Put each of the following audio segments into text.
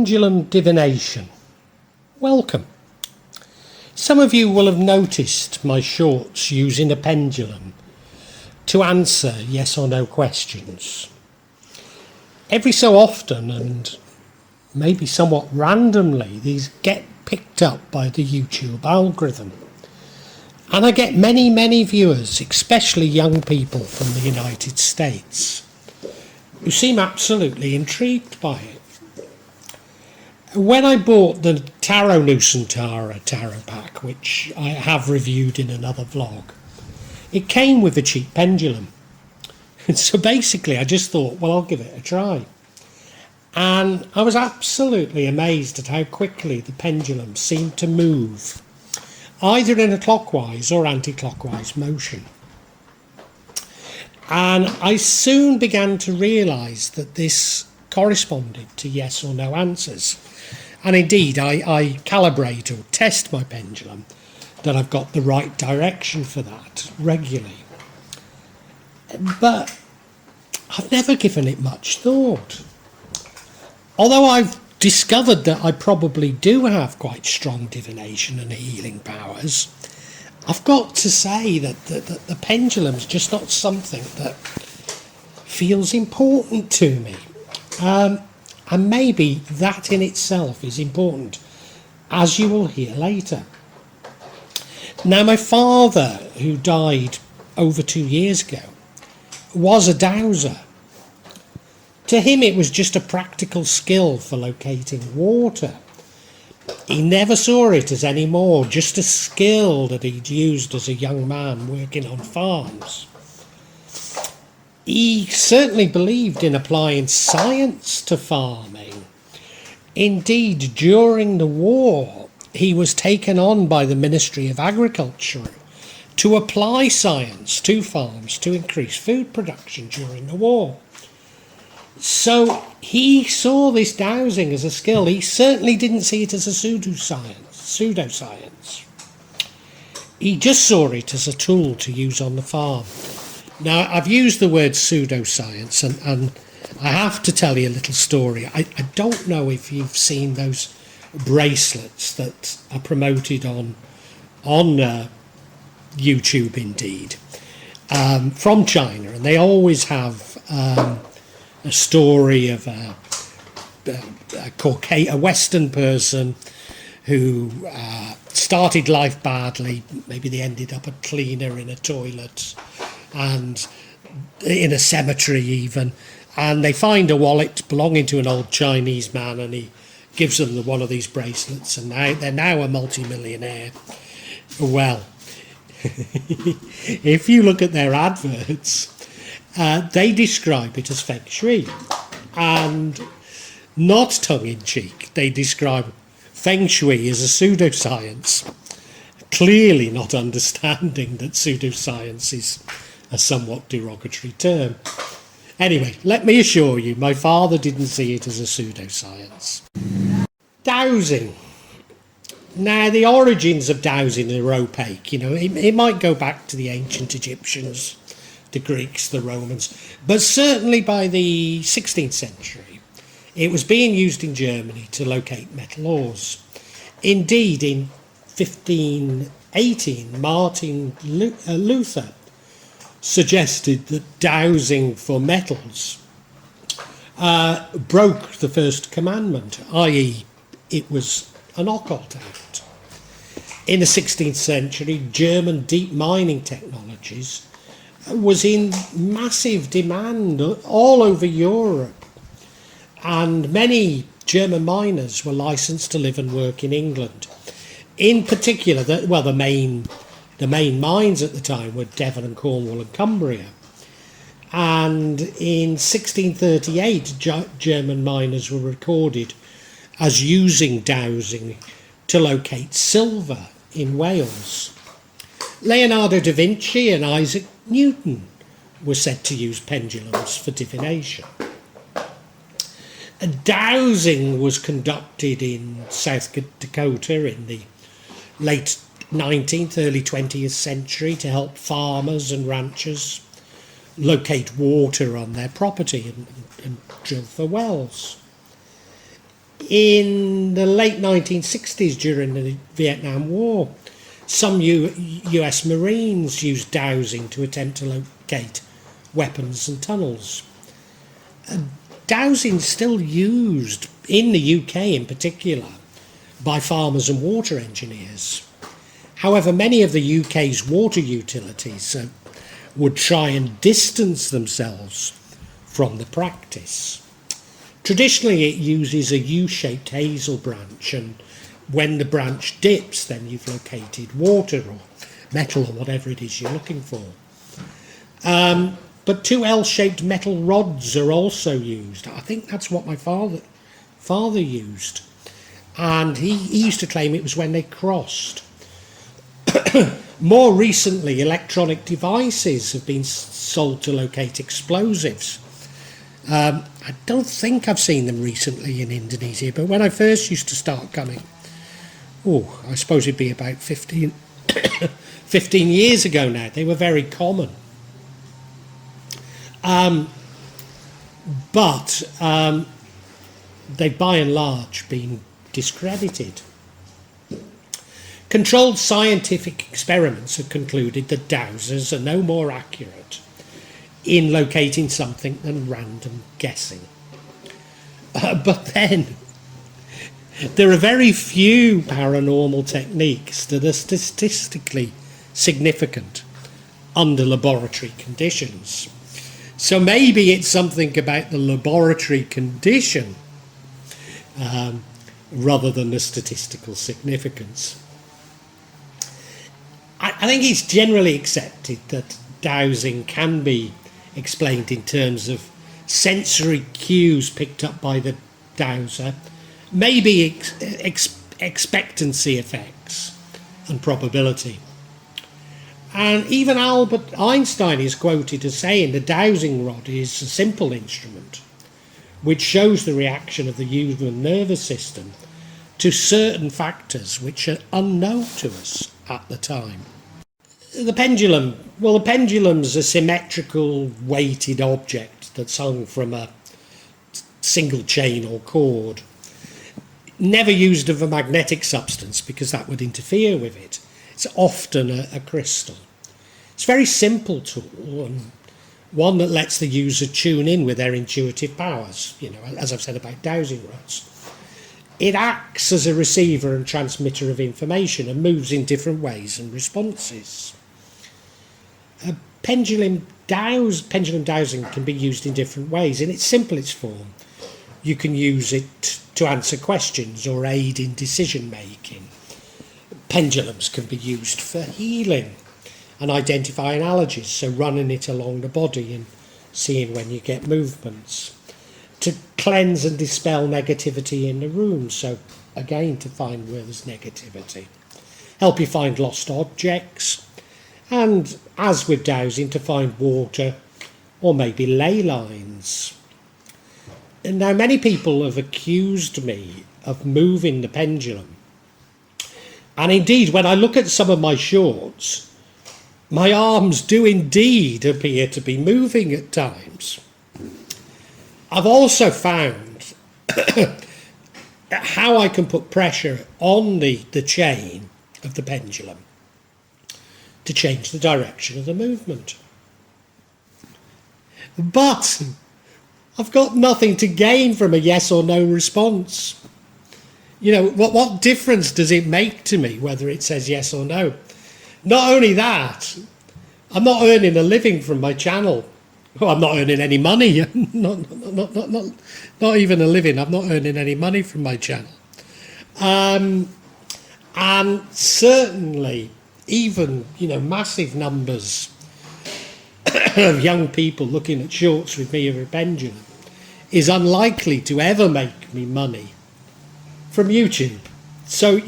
Pendulum Divination. Welcome. Some of you will have noticed my shorts using a pendulum to answer yes or no questions. Every so often, and maybe somewhat randomly, these get picked up by the YouTube algorithm. And I get many viewers, especially young people from the United States, who seem absolutely intrigued by it. When I bought the Tarot Nusantara tarot pack, which I have reviewed in another vlog, it came with a cheap pendulum. So basically I just thought, well, I'll give it a try. And I was absolutely amazed at how quickly the pendulum seemed to move, either in a clockwise or anti-clockwise motion. And I soon began to realise that this corresponded to yes or no answers. And indeed, I calibrate or test my pendulum that I've got the right direction for that regularly. But I've never given it much thought. Although I've discovered that I probably do have quite strong divination and healing powers, I've got to say that the pendulum's just not something that feels important to me. And maybe that in itself is important, as you will hear later. Now, my father, who died over 2 years ago, was a dowser. To him, it was just a practical skill for locating water. He never saw it as any more, just a skill that he'd used as a young man working on farms. He certainly believed in applying science to farming. Indeed, during the war, he was taken on by the Ministry of Agriculture to apply science to farms to increase food production during the war. So he saw this dowsing as a skill. He certainly didn't see it as a pseudoscience. He just saw it as a tool to use on the farm. Now, I've used the word pseudoscience, and I have to tell you a little story. I don't know if you've seen those bracelets that are promoted on YouTube, indeed, from China, and they always have a story of a Western person who started life badly. Maybe they ended up a cleaner in a toilet and in a cemetery even, and they find a wallet belonging to an old Chinese man, and he gives them one of these bracelets, and they're now a multi-millionaire. Well, if you look at their adverts, they describe it as feng shui, and not tongue-in-cheek, they describe feng shui as a pseudoscience, clearly not understanding that pseudoscience is a somewhat derogatory term. Anyway, let me assure you, my father didn't see it as a pseudoscience. Dowsing. Now, the origins of dowsing are opaque. You know, it might go back to the ancient Egyptians, the Greeks, the Romans, but certainly by the 16th century, it was being used in Germany to locate metal ores. Indeed, in 1518, Martin Luther suggested that dowsing for metals broke the first commandment, i.e. it was an occult act. In the 16th century, German deep mining technologies was in massive demand all over Europe, and many German miners were licensed to live and work in England. In particular, the main mines at the time were Devon and Cornwall and Cumbria. And in 1638, German miners were recorded as using dowsing to locate silver in Wales. Leonardo da Vinci and Isaac Newton were said to use pendulums for divination. Dowsing was conducted in South Dakota in the late 19th, early 20th century to help farmers and ranchers locate water on their property and drill for wells. In the late 1960s, during the Vietnam War, some US Marines used dowsing to attempt to locate weapons and tunnels. Dowsing is still used, in the UK in particular, by farmers and water engineers. However, many of the UK's water utilities would try and distance themselves from the practice. Traditionally, it uses a U-shaped Hazel branch, and when the branch dips, then you've located water or metal or whatever it is you're looking for. But two L-shaped metal rods are also used. I think that's what my father used. And he used to claim it was when they crossed. More recently, electronic devices have been sold to locate explosives. I don't think I've seen them recently in Indonesia, but when I first used to start coming, I suppose it'd be about 15 years ago now, they were very common. But they've by and large been discredited. Controlled scientific experiments have concluded that dowsers are no more accurate in locating something than random guessing. But then, there are very few paranormal techniques that are statistically significant under laboratory conditions. So maybe it's something about the laboratory condition rather than the statistical significance. I think it's generally accepted that dowsing can be explained in terms of sensory cues picked up by the dowser, maybe expectancy effects and probability. And even Albert Einstein is quoted as saying the dowsing rod is a simple instrument which shows the reaction of the human nervous system to certain factors which are unknown to us at the time. The pendulum, well, the pendulum's a symmetrical weighted object that's hung from a single chain or cord. Never used of a magnetic substance because that would interfere with it. It's often a crystal. It's a very simple tool and one that lets the user tune in with their intuitive powers, as I've said about dowsing rods. It acts as a receiver and transmitter of information and moves in different ways and responses. Pendulum dowsing can be used in different ways. In its simplest form, you can use it to answer questions or aid in decision making. Pendulums can be used for healing and identifying allergies, so running it along the body and seeing when you get movements. To cleanse and dispel negativity in the room, so again to find where there's negativity. Help you find lost objects, and as with dowsing, to find water or maybe ley lines. And now many people have accused me of moving the pendulum. And indeed, when I look at some of my shorts, my arms do indeed appear to be moving at times. I've also found how I can put pressure on the chain of the pendulum to change the direction of the movement. But I've got nothing to gain from a yes or no response. What difference does it make to me whether it says yes or no? Not only that, I'm not earning a living from my channel. Well, I'm not earning any money. not even a living. I'm not earning any money from my channel. And certainly, even, massive numbers of young people looking at shorts with me of a pendulum is unlikely to ever make me money from YouTube. So,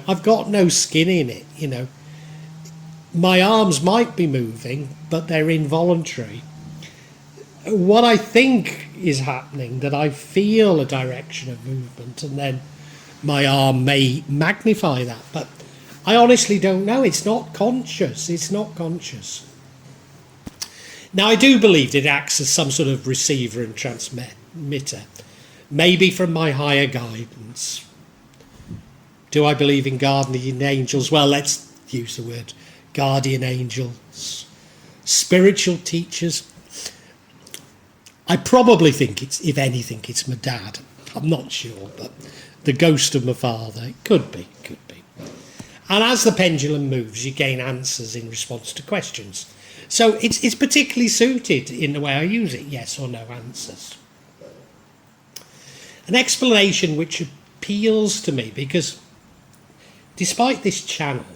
I've got no skin in it, My arms might be moving, but they're involuntary. What I think is happening, that I feel a direction of movement and then my arm may magnify that, but I honestly don't know. It's not conscious. Now, I do believe it acts as some sort of receiver and transmitter, maybe from my higher guidance. Do I believe in guardian angels? Well, let's use the word guardian angels. Spiritual teachers. I probably think it's, if anything, it's my dad. I'm not sure, but the ghost of my father. It could be. And as the pendulum moves, you gain answers in response to questions. So it's particularly suited in the way I use it, yes or no answers. An explanation which appeals to me because despite this channel,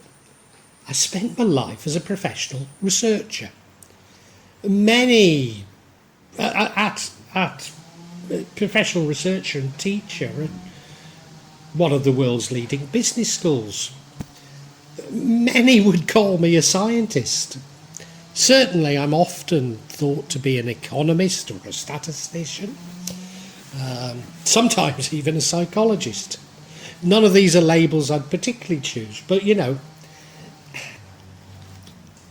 I spent my life as a professional researcher. Many at professional researcher and teacher at one of the world's leading business schools. Many would call me a scientist. Certainly I'm often thought to be an economist or a statistician, sometimes even a psychologist. None of these are labels I'd particularly choose, but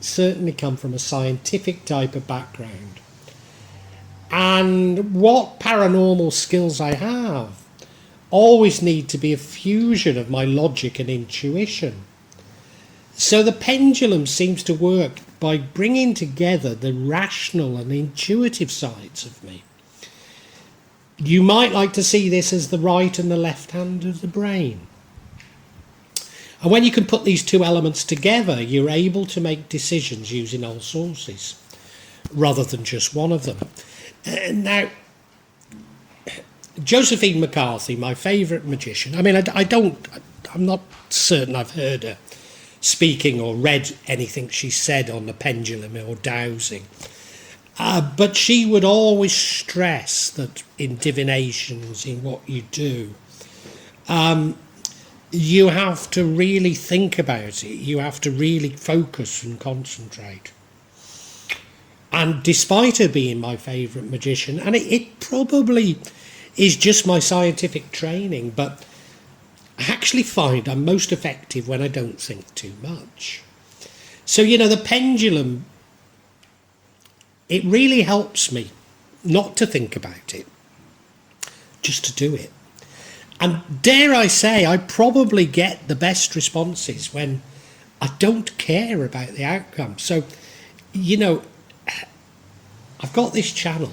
certainly come from a scientific type of background. And what paranormal skills I have always need to be a fusion of my logic and intuition. So the pendulum seems to work by bringing together the rational and intuitive sides of me. You might like to see this as the right and the left hand of the brain. And when you can put these two elements together, you're able to make decisions using all sources, rather than just one of them. Now, Josephine McCarthy, my favourite magician, I mean, I'm not certain I've heard her speaking or read anything she said on the pendulum or dowsing. But she would always stress that in divinations, in what you do, you have to really think about it. You have to really focus and concentrate. And despite her being my favourite magician, and it probably is just my scientific training, but I actually find I'm most effective when I don't think too much. So, the pendulum, it really helps me not to think about it, just to do it. And dare I say, I probably get the best responses when I don't care about the outcome. So, I've got this channel.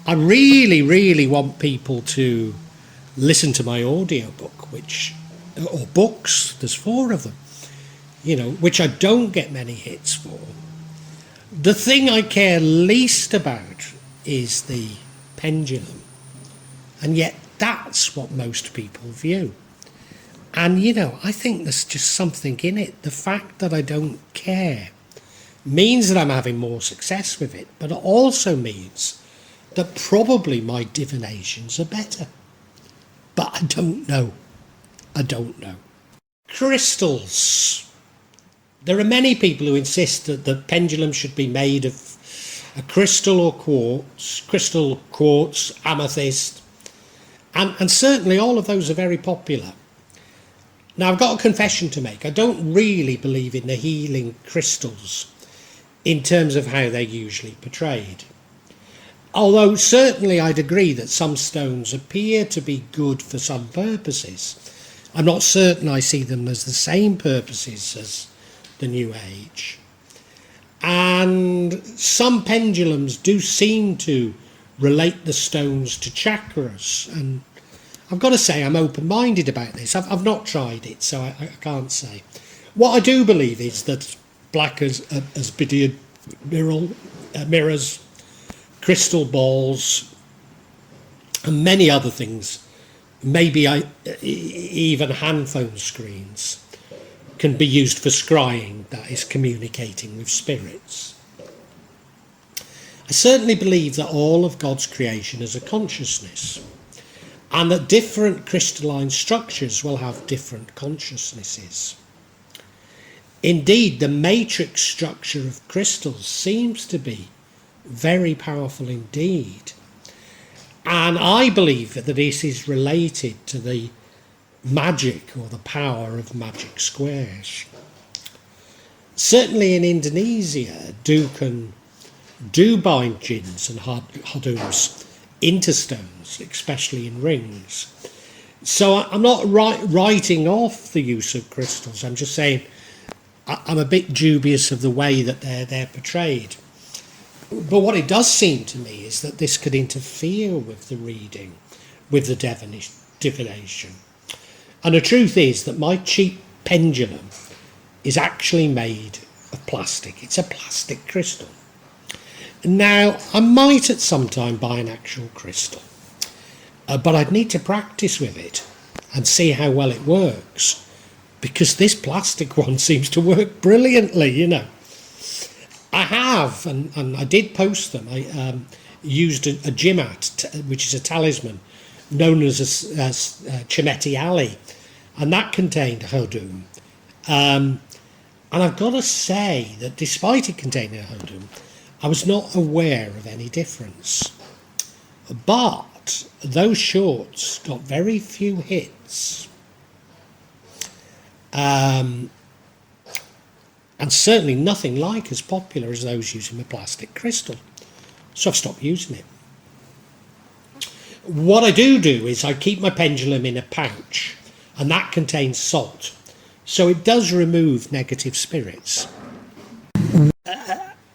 I really, really want people to listen to my audiobook, or books, there's 4 of them, which I don't get many hits for. The thing I care least about is the pendulum, and yet that's what most people view. And I think there's just something in it. The fact that I don't care means that I'm having more success with it, but it also means that probably my divinations are better. But I don't know. Crystals. There are many people who insist that the pendulum should be made of a crystal, quartz, amethyst, and certainly all of those are very popular. Now, I've got a confession to make. I don't really believe in the healing crystals in terms of how they're usually portrayed. Although certainly I'd agree that some stones appear to be good for some purposes. I'm not certain I see them as the same purposes as the New Age. And some pendulums do seem to relate the stones to chakras. And I've got to say I'm open-minded about this. I've not tried it, so I can't say. What I do believe is that black as beaded mirrors, crystal balls, and many other things, maybe even hand phone screens, can be used for scrying, that is communicating with spirits. I certainly believe that all of God's creation is a consciousness, and that different crystalline structures will have different consciousnesses. Indeed, the matrix structure of crystals seems to be very powerful indeed. And I believe that this is related to the magic or the power of magic squares. Certainly in Indonesia, Dubai jinns and Hadus into stones, especially in rings. So I'm not writing off the use of crystals. I'm just saying I'm a bit dubious of the way that they're portrayed. But what it does seem to me is that this could interfere with the reading, with the divination. And the truth is that my cheap pendulum is actually made of plastic. It's a plastic crystal. Now, I might at some time buy an actual crystal, but I'd need to practice with it and see how well it works, because this plastic one seems to work brilliantly, you know. I have, and I did post them. I used a Jimat, which is a talisman known as Chimetti Alley, and that contained Hodum. And I've got to say that despite it containing Hodum, I was not aware of any difference. But those shorts got very few hits. And certainly nothing like as popular as those using a plastic crystal. So I've stopped using it. What I do is I keep my pendulum in a pouch, and that contains salt. So it does remove negative spirits.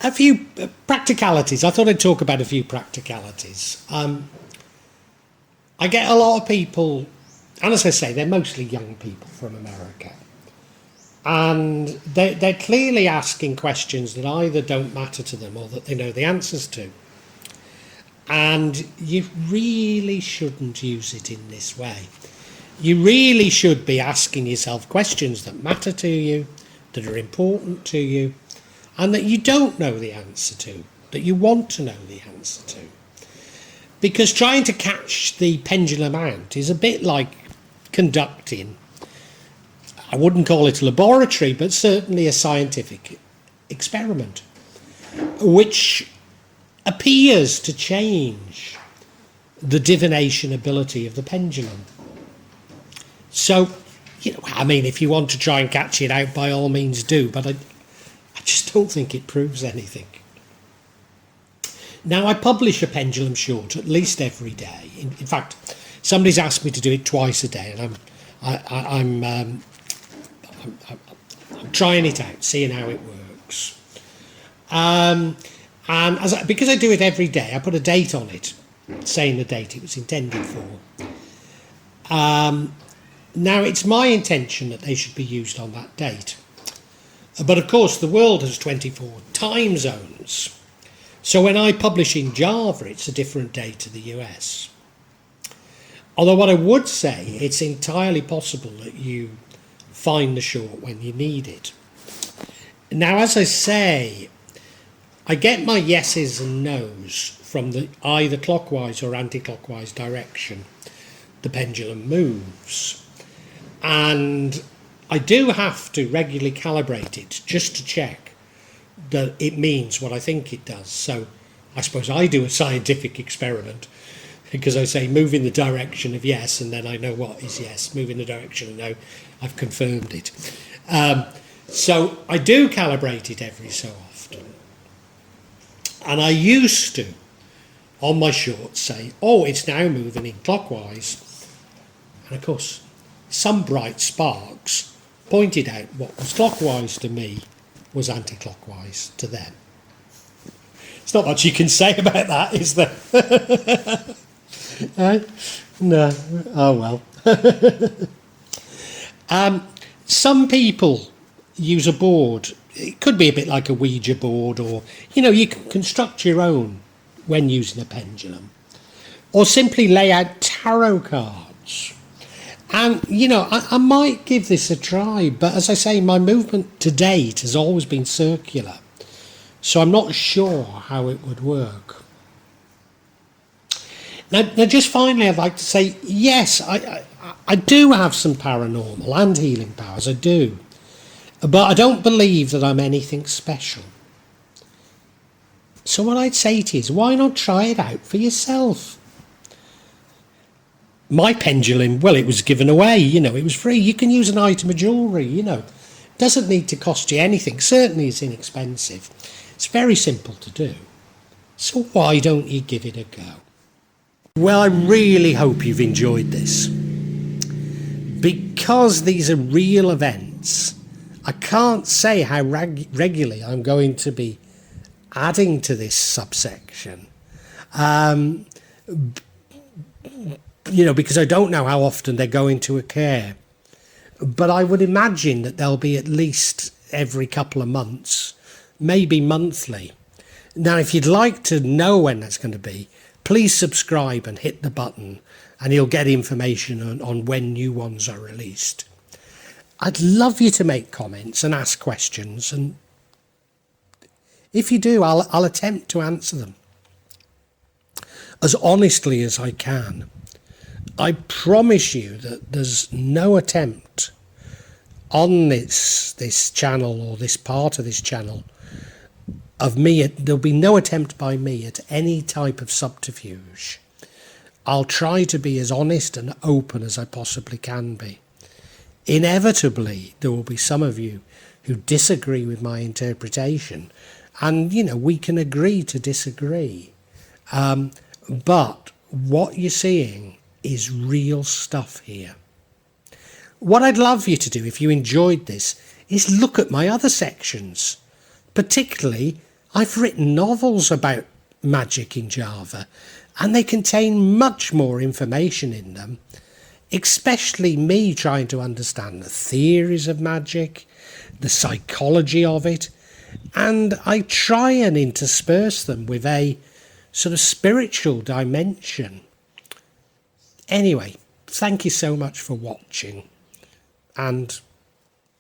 A few practicalities. I thought I'd talk about a few practicalities. I get a lot of people, and as I say, they're mostly young people from America. And they're clearly asking questions that either don't matter to them or that they know the answers to. And you really shouldn't use it in this way. You really should be asking yourself questions that matter to you, that are important to you, and that you don't know the answer to, that you want to know the answer to. Because trying to catch the pendulum out is a bit like conducting, I wouldn't call it a laboratory, but certainly a scientific experiment, which appears to change the divination ability of the pendulum. So, you know, I mean, if you want to try and catch it out, by all means do, but I just don't think it proves anything. Now, I publish a pendulum short at least every day. In fact, somebody's asked me to do it twice a day, and I'm trying it out, seeing how it works. And because I do it every day, I put a date on it, saying the date it was intended for. Now, it's my intention that they should be used on that date. But of course, the world has 24 time zones. So when I publish in Java, it's a different date to the US. Although what I would say, it's entirely possible that you find the short when you need it. Now, as I say, I get my yeses and nos from the either clockwise or anti-clockwise direction the pendulum moves. And I do have to regularly calibrate it just to check that it means what I think it does. So I suppose I do a scientific experiment, because I say move in the direction of yes, and then I know what is yes. Move in the direction of no, I've confirmed it. So I do calibrate it every so often. And I used to, on my shorts, say, oh, it's now moving in clockwise. And of course, some bright sparks pointed out what was clockwise to me was anti-clockwise to them. There's not much you can say about that, is there? No. Oh, well. Some people use a board. It could be a bit like a Ouija board, or, you know, you can construct your own when using a pendulum. Or simply lay out tarot cards. And, you know, I might give this a try, but as I say, my movement to date has always been circular. So I'm not sure how it would work. Now just finally, I'd like to say, yes, I do have some paranormal and healing powers, I do. But I don't believe that I'm anything special. So what I'd say to you is, why not try it out for yourself? My pendulum, well, it was given away, you know, it was free. You can use an item of jewellery, you know. It doesn't need to cost you anything. Certainly it's inexpensive. It's very simple to do. So why don't you give it a go? Well, I really hope you've enjoyed this. Because these are real events, I can't say how regularly I'm going to be adding to this subsection. Because I don't know how often they're going to occur. But I would imagine that they'll be at least every couple of months, maybe monthly. Now, if you'd like to know when that's going to be, please subscribe and hit the button, and you'll get information on when new ones are released. I'd love you to make comments and ask questions, and if you do, I'll attempt to answer them as honestly as I can. I promise you that there's no attempt on this channel, or this part of this channel, of me. There'll be no attempt by me at any type of subterfuge. I'll try to be as honest and open as I possibly can be. Inevitably, there will be some of you who disagree with my interpretation, and we can agree to disagree. But what you're seeing is real stuff here. What I'd love you to do, if you enjoyed this, is look at my other sections. Particularly, I've written novels about magic in Java, and they contain much more information in them, especially me trying to understand the theories of magic, the psychology of it, and I try and intersperse them with a sort of spiritual dimension. Anyway, thank you so much for watching, and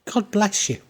God bless you.